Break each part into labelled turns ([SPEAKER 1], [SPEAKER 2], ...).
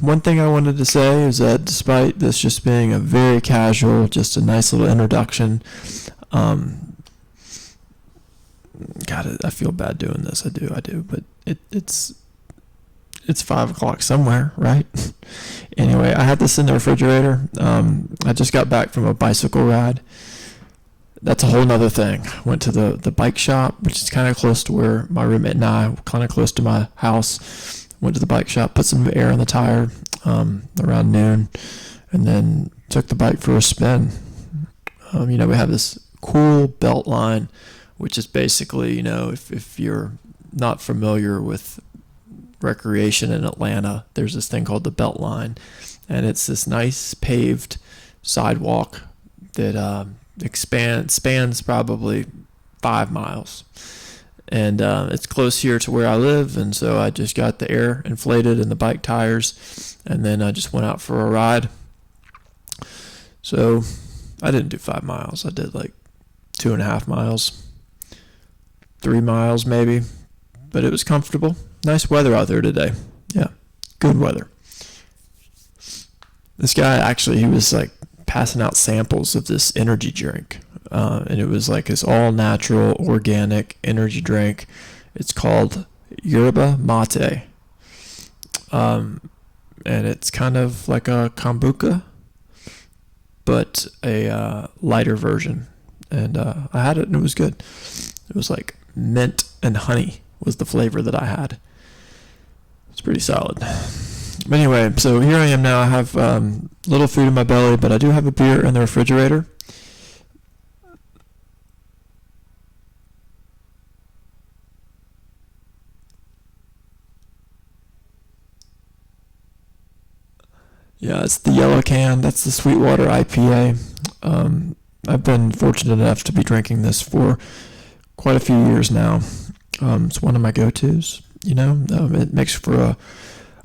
[SPEAKER 1] one thing I wanted to say is that despite this just being a very casual, just a nice little introduction, God, I feel bad doing this. I do, but it's 5 o'clock somewhere, right? Anyway, I had this in the refrigerator. I just got back from a bicycle ride. That's a whole nother thing. Went to the bike shop, which is kind of close to where my roommate and I, kind of close to my house. Went to the bike shop, put some air in the tire around noon, and then took the bike for a spin. We have this cool belt line, which is basically, if you're not familiar with recreation in Atlanta, there's this thing called the belt line, and it's this nice paved sidewalk that spans probably 5 miles. And it's close here to where I live, and so I just got the air inflated in the bike tires, and then I just went out for a ride. So I didn't do 5 miles. I did like 2.5 miles, 3 miles maybe, but it was comfortable. Nice weather out there today. Yeah, good weather. This guy actually, he was like passing out samples of this energy drink. And it was like this all-natural, organic energy drink. It's called yerba mate. And it's kind of like a kombucha, but a lighter version. And I had it, and it was good. It was like mint and honey was the flavor that I had. It's pretty solid. But anyway, so here I am now. I have little food in my belly, but I do have a beer in the refrigerator. Yeah, it's the yellow can. That's the Sweetwater IPA. I've been fortunate enough to be drinking this for quite a few years now. It's one of my go-tos. It makes for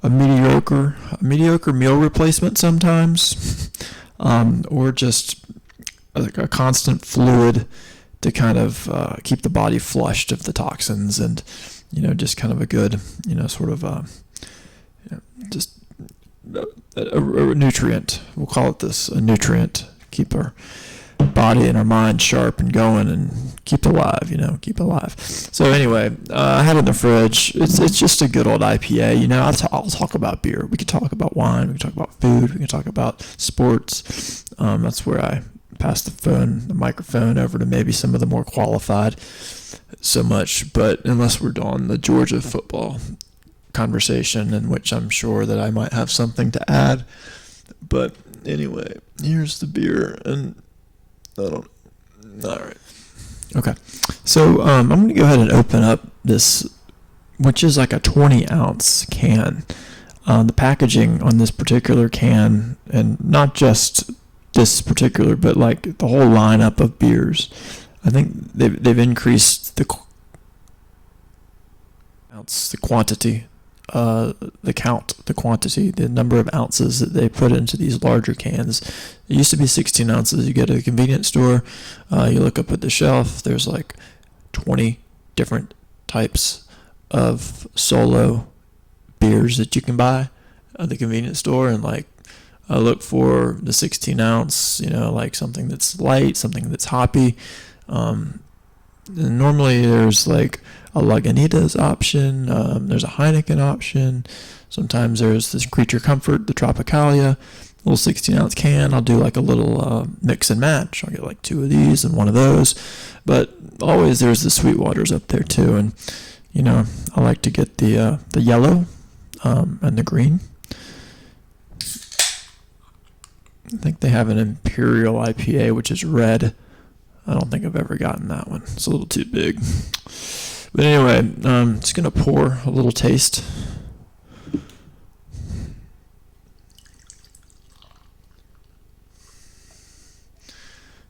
[SPEAKER 1] a mediocre meal replacement sometimes, or just a constant fluid to kind of keep the body flushed of the toxins, and just kind of a good sort of just a nutrient. We'll call it this, a nutrient. Keep our body and our mind sharp and going, and keep alive. Keep alive. So anyway, I had it in the fridge. It's just a good old IPA. I'll talk about beer. We could talk about wine. We can talk about food. We can talk about sports. That's where I pass the microphone over to maybe some of the more qualified. So much, but unless we're on the Georgia football conversation, in which I'm sure that I might have something to add. But anyway, here's the beer, and all right. Okay. So I'm going to go ahead and open up this, which is like a 20-ounce can. The packaging on this particular can, and not just this particular, but like the whole lineup of beers, I think they've increased the quantity, the number of ounces that they put into these larger cans. It used to be 16 ounces. You go to a convenience store, you look up at the shelf, there's like 20 different types of solo beers that you can buy at the convenience store, and like I look for the 16 ounce, like something that's light, something that's hoppy. And normally there's like a Lagunitas option, there's a Heineken option, sometimes there's this Creature Comfort, the Tropicalia, little 16-ounce can. I'll do like a little mix and match. I'll get like 2 of these and 1 of those, but always there's the Sweetwaters up there too, and I like to get the yellow and the green. I think they have an Imperial IPA, which is red. I don't think I've ever gotten that one. It's a little too big. But anyway, I'm just going to pour a little taste.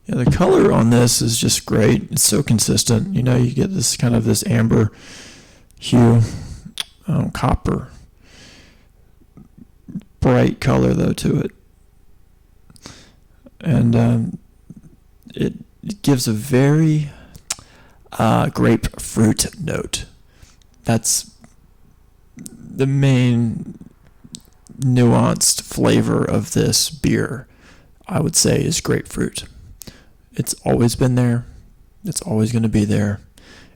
[SPEAKER 1] Yeah, the color on this is just great. It's so consistent. You get this kind of this amber hue, copper, bright color though to it. And it gives a very grapefruit note. That's the main nuanced flavor of this beer, I would say, is grapefruit. It's always been there. It's always going to be there.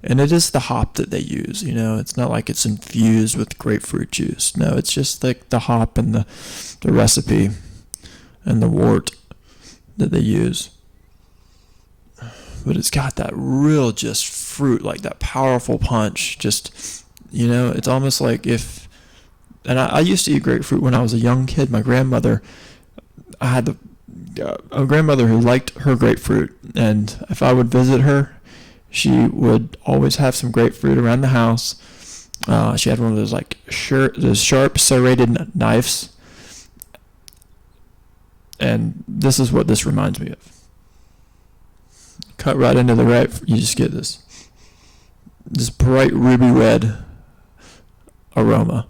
[SPEAKER 1] And it is the hop that they use, It's not like it's infused with grapefruit juice. No, it's just like the hop and the recipe and the wort that they use. But it's got that real just fruit, like that powerful punch. Just, it's almost like if... And I used to eat grapefruit when I was a young kid. My grandmother... I had a grandmother who liked her grapefruit. And if I would visit her, she would always have some grapefruit around the house. She had one of those those sharp serrated knives. And this is what this reminds me of. Cut right into the grapefruit. You just get this bright ruby red aroma.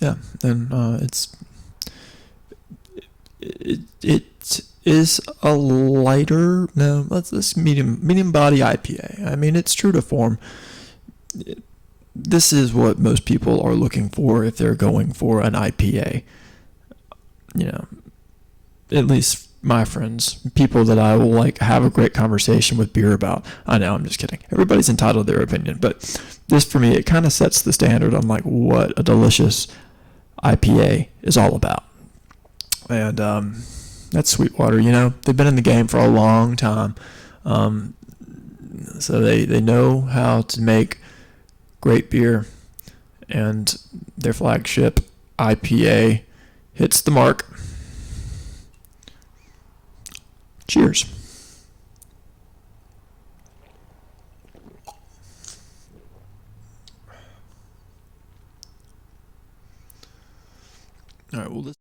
[SPEAKER 1] Yeah, and it is a lighter, no, this medium body IPA. I mean, it's true to form. This is what most people are looking for if they're going for an IPA. At least my friends, people that I will have a great conversation with beer about. I know, I'm just kidding. Everybody's entitled to their opinion, but this for me, it kind of sets the standard on what a delicious IPA is all about. And that's Sweetwater. They've been in the game for a long time, so they know how to make great beer, and their flagship IPA hits the mark. Cheers. All right, well,